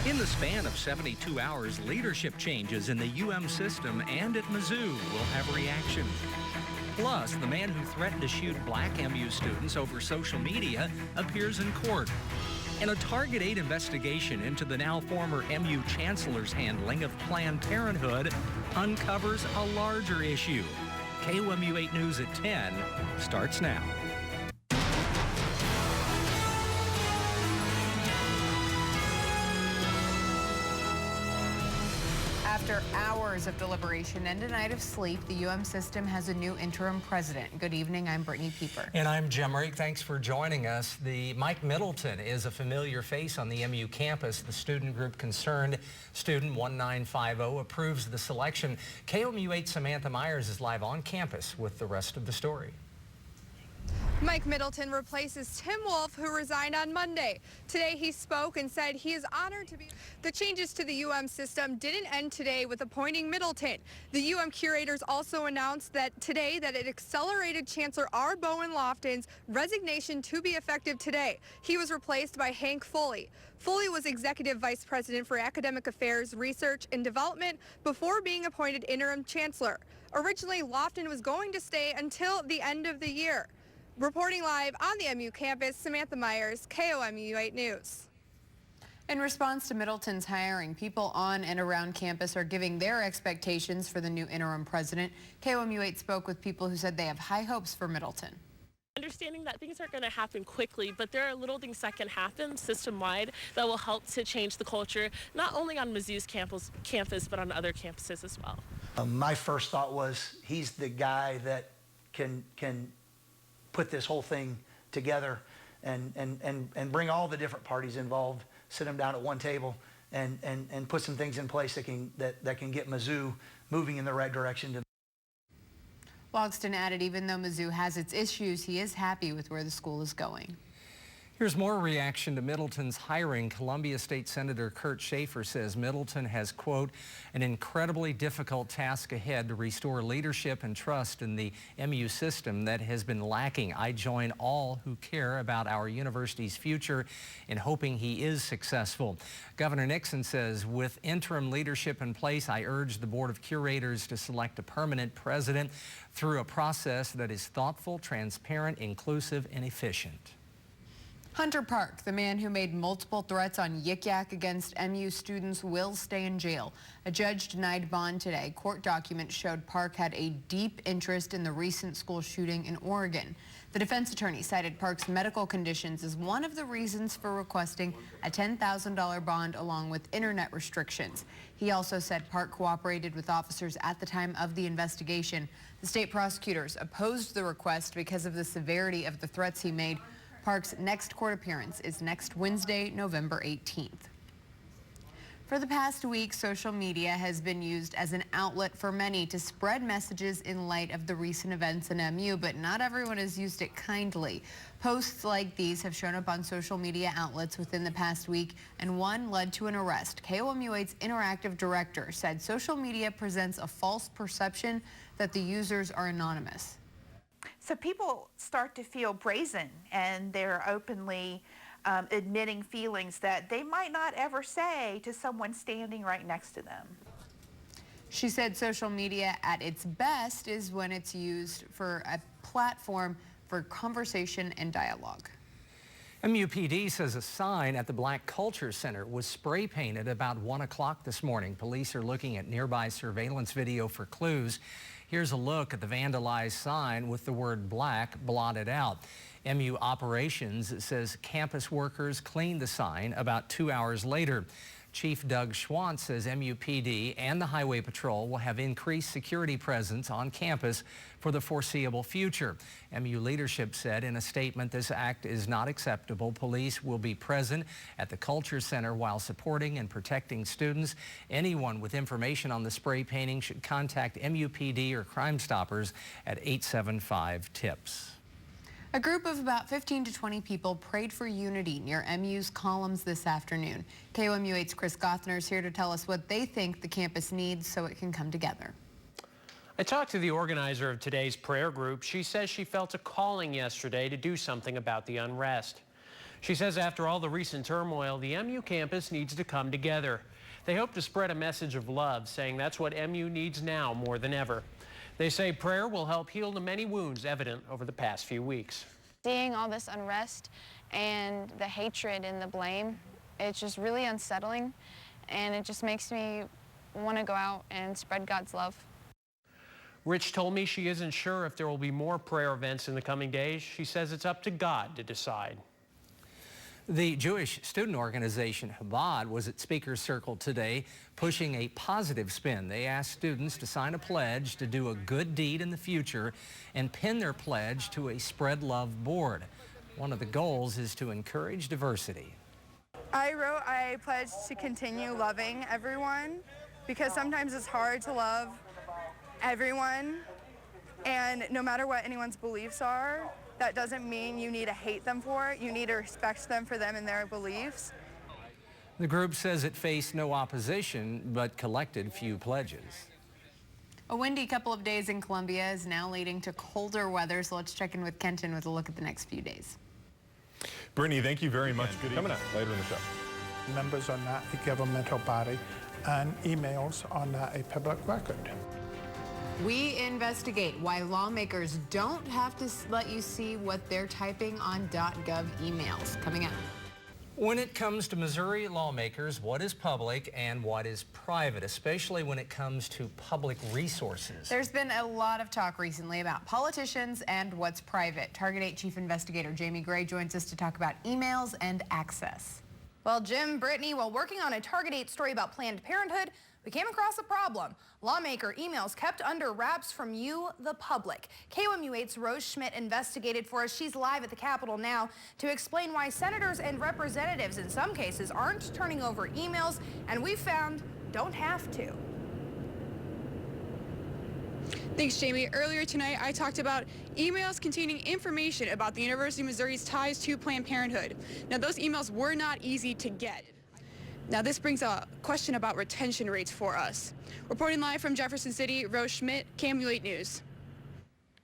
In the span of 72 hours, leadership changes in the UM system and at Mizzou will have reaction. Plus, the man who threatened to shoot black MU students over social media appears in court. And a Target 8 investigation into the now former MU chancellor's handling of Planned Parenthood uncovers a larger issue. KOMU 8 News at 10 starts now. After hours of deliberation and a night of sleep, the UM system has a new interim president. Good evening, I'm Brittany Pieper. And I'm Jim Reek. Thanks for joining us. Mike Middleton is a familiar face on the MU campus. The student group concerned, Student 1950, approves the selection. KOMU 8 Samantha Myers is live on campus with the rest of the story. Mike Middleton replaces Tim Wolf, who resigned on Monday. Today he spoke and said he is honored to be. The changes to the UM system didn't end today with appointing Middleton. The UM curators also announced that today that it accelerated Chancellor R. Bowen Lofton's resignation to be effective today. He was replaced by Hank Foley. Foley was Executive Vice President for Academic Affairs, Research, and Development before being appointed interim chancellor. Originally, Lofton was going to stay until the end of the year. Reporting live on the MU campus, Samantha Myers, KOMU 8 News. In response to Middleton's hiring, people on and around campus are giving their expectations for the new interim president. KOMU 8 spoke with people who said they have high hopes for Middleton. Understanding that things aren't going to happen quickly, but there are little things that can happen system-wide that will help to change the culture, not only on Mizzou's campus, but on other campuses as well. My first thought was he's the guy that can put this whole thing together and bring all the different parties involved, sit them down at one table and put some things in place that can get Mizzou moving in the right direction. Logston added even though Mizzou has its issues, he is happy with where the school is going. Here's more reaction to Middleton's hiring. Columbia State Senator Kurt Schaefer says Middleton has, quote, an incredibly difficult task ahead to restore leadership and trust in the MU system that has been lacking. I join all who care about our university's future in hoping he is successful. Governor Nixon says with interim leadership in place, I urge the Board of Curators to select a permanent president through a process that is thoughtful, transparent, inclusive, and efficient. Hunter Park, the man who made multiple threats on Yik Yak against MU students, will stay in jail. A judge denied bond today. Court documents showed Park had a deep interest in the recent school shooting in Oregon. The defense attorney cited Park's medical conditions as one of the reasons for requesting a $10,000 bond along with internet restrictions. He also said Park cooperated with officers at the time of the investigation. The state prosecutors opposed the request because of the severity of the threats he made. Park's next court appearance is next Wednesday, November 18th. For the past week, social media has been used as an outlet for many to spread messages in light of the recent events in MU, but not everyone has used it kindly. Posts like these have shown up on social media outlets within the past week, and one led to an arrest. KOMU 8's interactive director said social media presents a false perception that the users are anonymous. So people start to feel brazen, and they're openly admitting feelings that they might not ever say to someone standing right next to them. She said social media at its best is when it's used for a platform for conversation and dialogue. MUPD says a sign at the Black Culture Center was spray painted about 1 o'clock this morning. Police are looking at nearby surveillance video for clues. Here's a look at the vandalized sign with the word black blotted out. MU Operations says campus workers cleaned the sign about 2 hours later. Chief Doug Schwantz says MUPD and the Highway Patrol will have increased security presence on campus for the foreseeable future. MU leadership said in a statement this act is not acceptable. Police will be present at the Culture Center while supporting and protecting students. Anyone with information on the spray painting should contact MUPD or Crime Stoppers at 875-TIPS. A group of about 15 to 20 people prayed for unity near MU's columns this afternoon. KOMU 8's Chris Gothner is here to tell us what they think the campus needs so it can come together. I talked to the organizer of today's prayer group. She says she felt a calling yesterday to do something about the unrest. She says after all the recent turmoil, the MU campus needs to come together. They hope to spread a message of love, saying that's what MU needs now more than ever. They say prayer will help heal the many wounds evident over the past few weeks. Seeing all this unrest and the hatred and the blame, it's just really unsettling, and it just makes me want to go out and spread God's love. Rich told me she isn't sure if there will be more prayer events in the coming days. She says it's up to God to decide. The Jewish student organization Chabad was at Speaker's Circle today, pushing a positive spin. They asked students to sign a pledge to do a good deed in the future and pin their pledge to a Spread Love board. One of the goals is to encourage diversity. I pledge to continue loving everyone, because sometimes it's hard to love everyone, and no matter what anyone's beliefs are, that doesn't mean you need to hate them for it. You need to respect them for them and their beliefs. The group says it faced no opposition, but collected few pledges. A windy couple of days in Columbia is now leading to colder weather, so let's check in with Kenton with a look at the next few days. Brittany, thank you very much. Good evening. Coming up later in the show. Members are not a governmental body, and emails are not a public record. We investigate why lawmakers don't have to let you see what they're typing on .gov emails. Coming up. When it comes to Missouri lawmakers, what is public and what is private, especially when it comes to public resources? There's been a lot of talk recently about politicians and what's private. Target 8 Chief Investigator Jamie Gray joins us to talk about emails and access. Well, Jim, Brittany, while working on a Target 8 story about Planned Parenthood, we came across a problem. Lawmaker emails kept under wraps from you, the public. KOMU 8's Rose Schmidt investigated for us. She's live at the Capitol now to explain why senators and representatives in some cases aren't turning over emails, and we found don't have to. Thanks, Jamie. Earlier tonight, I talked about emails containing information about the University of Missouri's ties to Planned Parenthood. Now, those emails were not easy to get. Now, this brings a question about retention rates for us. Reporting live from Jefferson City, Rose Schmidt, KOMU 8 News.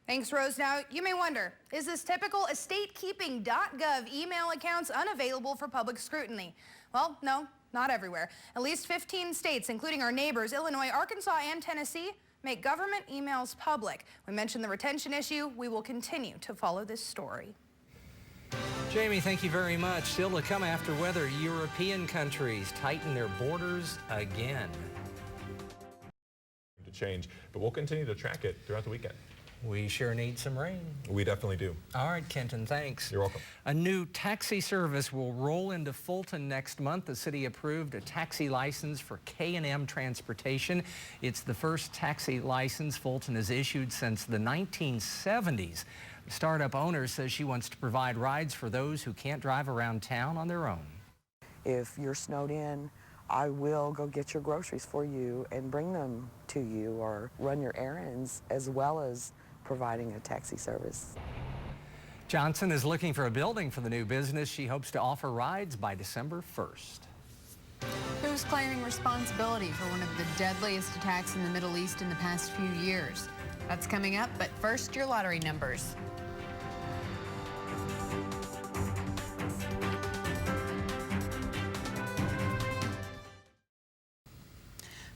Thanks, Rose. Now, you may wonder, is this typical estatekeeping.gov email accounts unavailable for public scrutiny? Well, no, not everywhere. At least 15 states, including our neighbors, Illinois, Arkansas, and Tennessee, make government emails public. We mentioned the retention issue. We will continue to follow this story. Jamie, thank you very much. Still to come after weather, European countries tighten their borders again. To change, but we'll continue to track it throughout the weekend. We sure need some rain. We definitely do. All right, Kenton, thanks. You're welcome. A new taxi service will roll into Fulton next month. The city approved a taxi license for K&M Transportation. It's the first taxi license Fulton has issued since the 1970s. The startup owner says she wants to provide rides for those who can't drive around town on their own. If you're snowed in, I will go get your groceries for you and bring them to you, or run your errands, as well as providing a taxi service. Johnson is looking for a building for the new business. She hopes to offer rides by December 1st. Who's claiming responsibility for one of the deadliest attacks in the Middle East in the past few years? That's coming up, but first, your lottery numbers.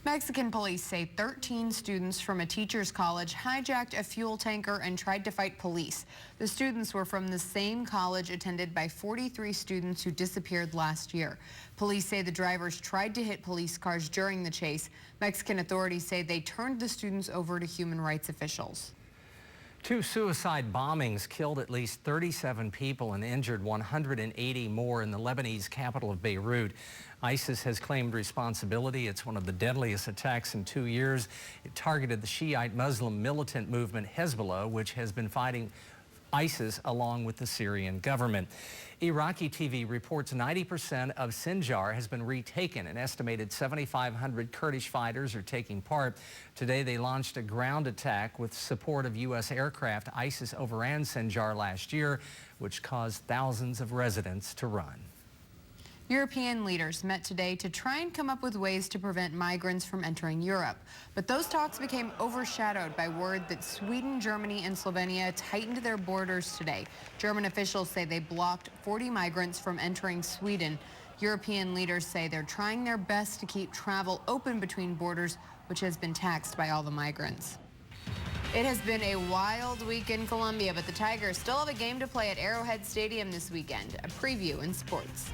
Mexican police say 13 students from a teacher's college hijacked a fuel tanker and tried to fight police. The students were from the same college attended by 43 students who disappeared last year. Police say the drivers tried to hit police cars during the chase. Mexican authorities say they turned the students over to human rights officials. 2 suicide bombings killed at least 37 people and injured 180 more in the Lebanese capital of Beirut. ISIS has claimed responsibility. It's one of the deadliest attacks in 2 years. It targeted the Shiite Muslim militant movement Hezbollah, which has been fighting ISIS along with the Syrian government. Iraqi TV reports 90% of Sinjar has been retaken. An estimated 7,500 Kurdish fighters are taking part. Today they launched a ground attack with support of U.S. aircraft. ISIS overran Sinjar last year, which caused thousands of residents to run. European leaders met today to try and come up with ways to prevent migrants from entering Europe. But those talks became overshadowed by word that Sweden, Germany, and Slovenia tightened their borders today. German officials say they blocked 40 migrants from entering Sweden. European leaders say they're trying their best to keep travel open between borders, which has been taxed by all the migrants. It has been a wild week in Colombia, but the Tigers still have a game to play at Arrowhead Stadium this weekend. A preview in sports.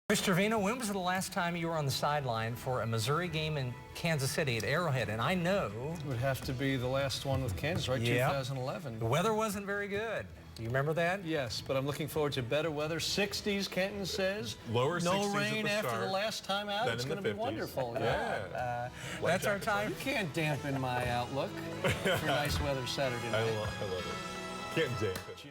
Chris Trevino, when was the last time you were on the sideline for a Missouri game in Kansas City at Arrowhead? And I know it would have to be the last one with Kansas, right? Yep. 2011. The weather wasn't very good. Do you remember that? Yes, but I'm looking forward to better weather. 60s, Kenton says. Lower 60s no rain after the last time out. It's going to be wonderful. Yeah. That's our time. You can't dampen my outlook for nice weather Saturday night. I love it. Can't dampen.